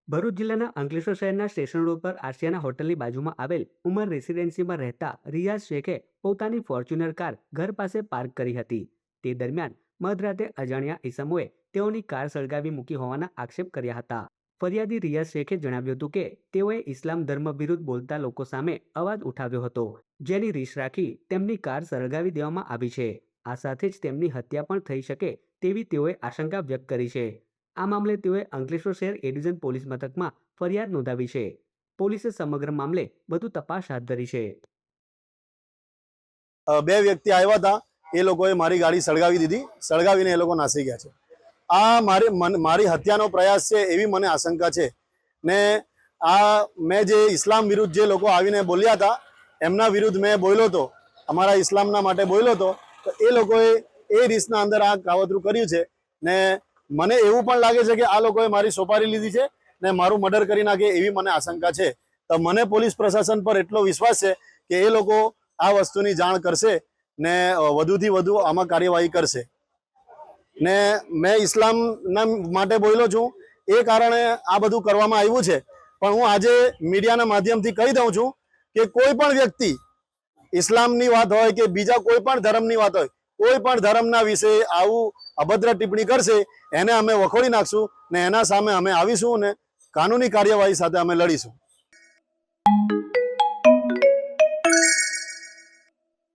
ભરૂચ જિલ્લાના અંકલેશ્વર શહેરના station road પર આશિયાના હોટલની બાજુમાં આવેલ ઉમર રેસિડેન્સીમાં રહેતા રિયાઝ શેખે પોતાની ફોર્ચ્યુનર કાર ઘર પાસે પાર્ક કરી હતી। તે દરમિયાન મધરાતે અજાણ્યા ઈસમોએ તેઓની કાર સળગાવી મૂકી હોવાના આક્ષેપ કર્યા હતા। ફરિયાદી રિયાઝ શેખે જણાવ્યું હતું કે તેઓએ ઇસ્લામ ધર્મ વિરુદ્ધ બોલતા લોકો સામે અવાજ ઉઠાવ્યો હતો, જેની રીસ રાખી તેમની કાર સળગાવી દેવામાં આવી છે। આ સાથે જ તેમની હત્યા પણ થઈ શકે તેવી તેઓએ આશંકા વ્યક્ત કરી છે। આ મામલે તેઓએ અંકલેશ્વર શહેર એ ડિવિઝન પોલીસ મથકમાં ફરિયાદ નોંધાવી છે। પોલીસે સમગ્ર મામલે વધુ તપાસ હાથ ધરી છે। બે વ્યક્તિ આવ્યા હતા, એ લોકોએ મારી ગાડી સળગાવી દીધી, સળગાવીને એ લોકો નાસી ગયા છે। આ મારી હત્યાનો પ્રયાસ છે એવી મને આશંકા છે ને આ મેં જે ઇસ્લામ વિરુદ્ધ જે લોકો આવીને બોલ્યા હતા એમના વિરુદ્ધ મેં બોલ્યો હતો, અમારા ઇસ્લામના માટે બોલ્યો હતો, તો એ લોકોએ એ રીતના અંદર આ કાવતરું કર્યું છે ને મને એવું પણ લાગે છે કે આ લોકોએ મારી સોપારી લીધી છે ને મારું મર્ડર કરી નાખે એવી મને આશંકા છે। તો મને પોલીસ પ્રશાસન પર એટલો વિશ્વાસ છે કે એ લોકો આ વસ્તુની જાણ કરશે ને વધુથી વધુ આમાં કાર્યવાહી કરશે ને મેં ઇસ્લામના માટે બોલ્યો છું એ કારણે આ બધું કરવામાં આવ્યું છે। પણ હું આજે મીડિયાના માધ્યમથી કહી દઉં છું કે કોઈ પણ વ્યક્તિ ઇસ્લામની વાત હોય કે બીજા કોઈ પણ ધર્મની વાત હોય, કોઈ પણ ધર્મના વિશે આવું અભદ્ર ટિપ્પણી કરશે એને અમે વખોડી નાખશું ને એના સામે અમે આવીશું ને કાનૂની કાર્યવાહી સાથે અમે લડીશું।